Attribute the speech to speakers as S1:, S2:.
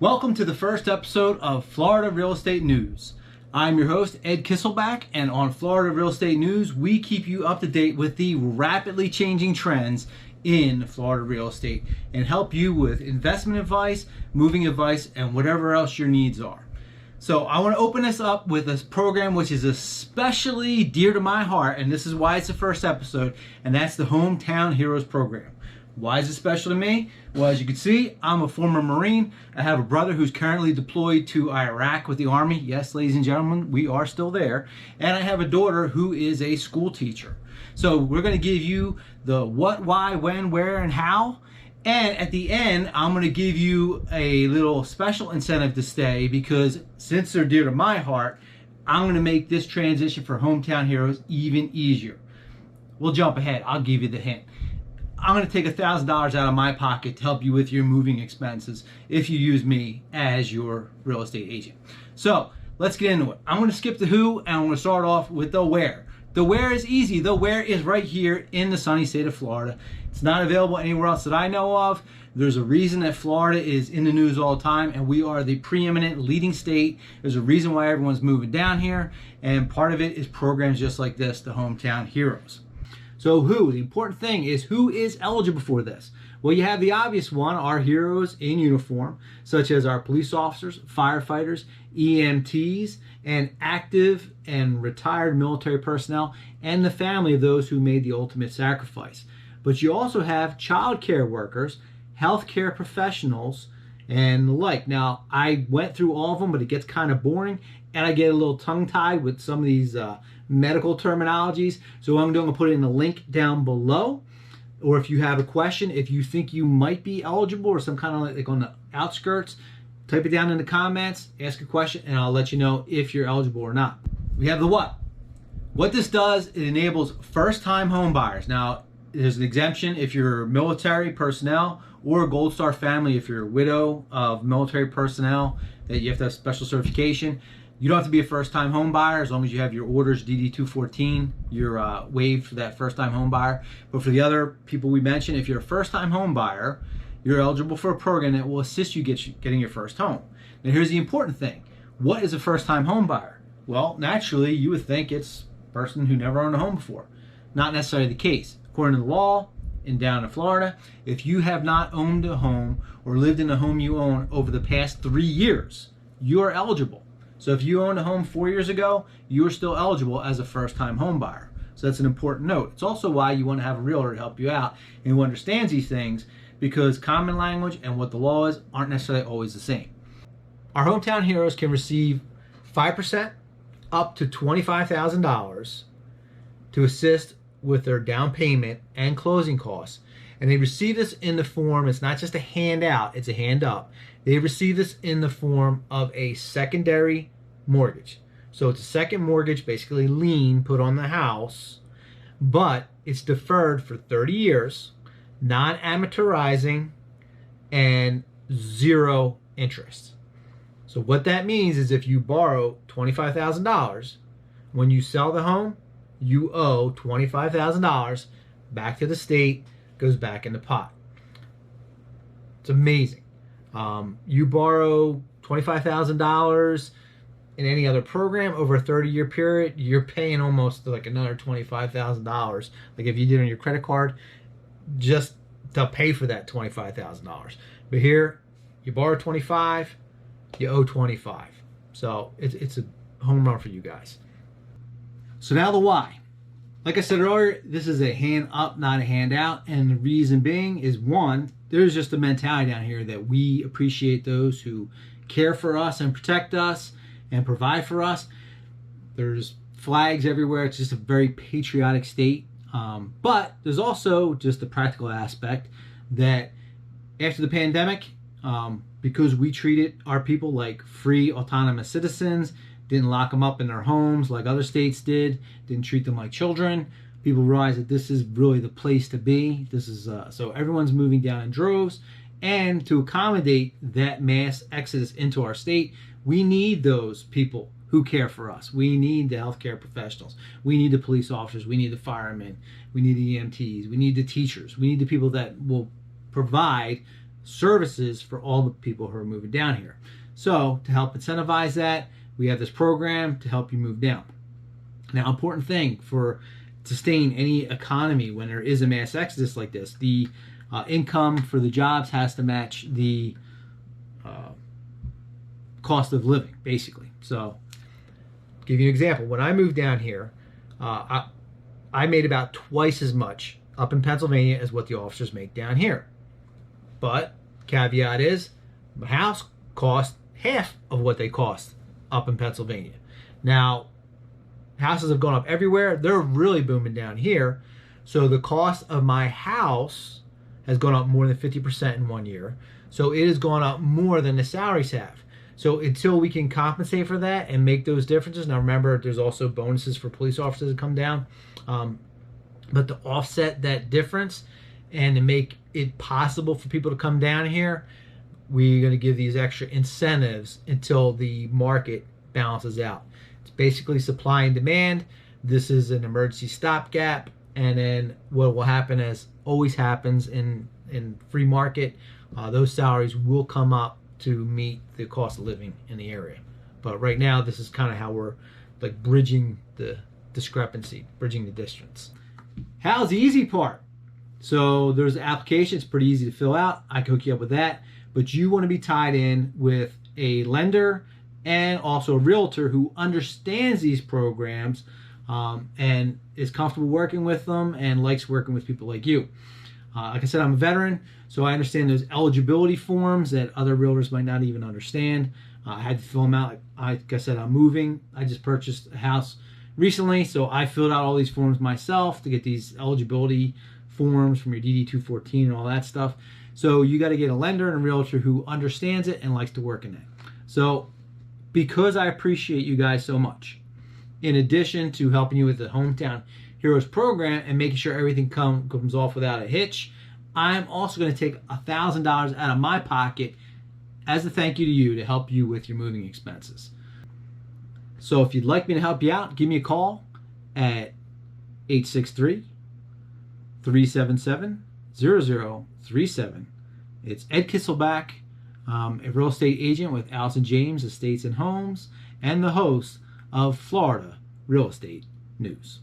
S1: Welcome to the first episode of Florida Real Estate News. I'm your host, Ed Kisselback, and on Florida Real Estate News, we keep you up to date with the rapidly changing trends in Florida real estate and help you with investment advice, moving advice, and whatever else your needs are. So I want to open this up with a program which is especially dear to my heart, and this is why it's the first episode, and that's the Hometown Heroes Program. Why is it special to me? Well, as you can see, I'm a former Marine. I have a brother who's currently deployed to Iraq with the Army. Yes, ladies and gentlemen, we are still there. And I have a daughter who is a school teacher. So we're going to give you the what, why, when, where, and how. And at the end, I'm going to give you a little special incentive to stay because since they're dear to my heart, I'm going to make this transition for Hometown Heroes even easier. We'll jump ahead. I'll give you the hint. I'm going to take $1,000 out of my pocket to help you with your moving expenses if you use me as your real estate agent. So let's get into it. I'm going to skip the who and I'm going to start off with the where. The where is easy. The where is right here in the sunny state of Florida. It's not available anywhere else that I know of. There's a reason that Florida is in the news all the time, and we are the preeminent leading state. There's a reason why everyone's moving down here, and part of it is programs just like this, the Hometown Heroes. So who? The important thing is who is eligible for this? Well, you have the obvious one, our heroes in uniform, such as our police officers, firefighters, EMTs, and active and retired military personnel, and the family of those who made the ultimate sacrifice. But you also have child care workers, healthcare professionals, and the like. Now, I went through all of them, but it gets kind of boring, and I get a little tongue-tied with some of these medical terminologies. So what I'm going to put it in a link down below. Or if you have a question, if you think you might be eligible or some kind of like on the outskirts, type it down in the comments, ask a question, and I'll let you know if you're eligible or not. We have the what. What this does, it enables first-time home buyers. Now, there's an exemption if you're military personnel or a Gold Star family if you're a widow of military personnel, that you have to have special certification. You don't have to be a first-time home buyer as long as you have your orders DD-214. You're waived for that first-time home buyer. But for the other people we mentioned, if you're a first-time home buyer, you're eligible for a program that will assist you getting your first home. Now here's the important thing. What is a first-time home buyer? Well, naturally, you would think it's a person who never owned a home before. Not necessarily the case. According to the law, down in Florida, if you have not owned a home or lived in a home you own over the past 3 years, you are eligible. So if you owned a home 4 years ago, you are still eligible as a first-time home buyer. So that's an important note. It's also why you want to have a realtor to help you out and who understands these things, because common language and what the law is aren't necessarily always the same. Our Hometown Heroes can receive 5% up to $25,000 to assist with their down payment and closing costs. And they receive this in the form, it's not just a handout, it's a hand up. They receive this in the form of a secondary mortgage. So it's a second mortgage, basically lien put on the house, but it's deferred for 30 years, non-amortizing, and zero interest. So what that means is if you borrow $25,000, when you sell the home, you owe $25,000 back to the state, goes back in the pot. It's amazing. You borrow $25,000 in any other program over a 30-year period, you're paying almost like another $25,000. Like if you did on your credit card, just to pay for that $25,000. But here, you borrow 25, you owe 25. So it's a home run for you guys. So now the why. Like I said earlier, this is a hand up, not a handout. And the reason being is, one, there's just a mentality down here that we appreciate those who care for us and protect us and provide for us. There's flags everywhere. It's just a very patriotic state. But there's also just the practical aspect that after the pandemic, because we treated our people like free autonomous citizens, didn't lock them up in their homes like other states did, didn't treat them like children, people realize that this is really the place to be. This is so everyone's moving down in droves, and to accommodate that mass exodus into our state, we need those people who care for us. We need the healthcare professionals. We need the police officers. We need the firemen. We need the EMTs. We need the teachers. We need the people that will provide services for all the people who are moving down here. So to help incentivize that, we have this program to help you move down. Now, important thing for sustain any economy when there is a mass exodus like this, the income for the jobs has to match the cost of living, basically. So, to give you an example, when I moved down here, I made about twice as much up in Pennsylvania as what the officers make down here. But caveat is, my house cost half of what they cost up in Pennsylvania. Now, houses have gone up everywhere. They're really booming down here. So the cost of my house has gone up more than 50% in 1 year. So it has gone up more than the salaries have. So until we can compensate for that and make those differences, now remember, there's also bonuses for police officers that come down. But to offset that difference and to make it possible for people to come down here, we're going to give these extra incentives until the market balances out. It's basically supply and demand. This is an emergency stopgap. And then what will happen, as always happens in free market, those salaries will come up to meet the cost of living in the area. But right now, this is kind of how we're like bridging the discrepancy, bridging the distance. How's the easy part? So there's an application. It's pretty easy to fill out. I can hook you up with that. But you want to be tied in with a lender and also a realtor who understands these programs and is comfortable working with them and likes working with people like you. Like I said, I'm a veteran, so I understand those eligibility forms that other realtors might not even understand. I had to fill them out. Like I said, I'm moving. I just purchased a house recently, so I filled out all these forms myself to get these eligibility forms from your DD-214 and all that stuff. So you got to get a lender and a realtor who understands it and likes to work in it. So because I appreciate you guys so much, in addition to helping you with the Hometown Heroes program and making sure everything comes off without a hitch, I'm also going to take $1,000 out of my pocket as a thank you to you to help you with your moving expenses. So if you'd like me to help you out, give me a call at 863-377-0037. It's Ed Kisselback, a real estate agent with Allison James Estates and Homes, and the host of Florida Real Estate News.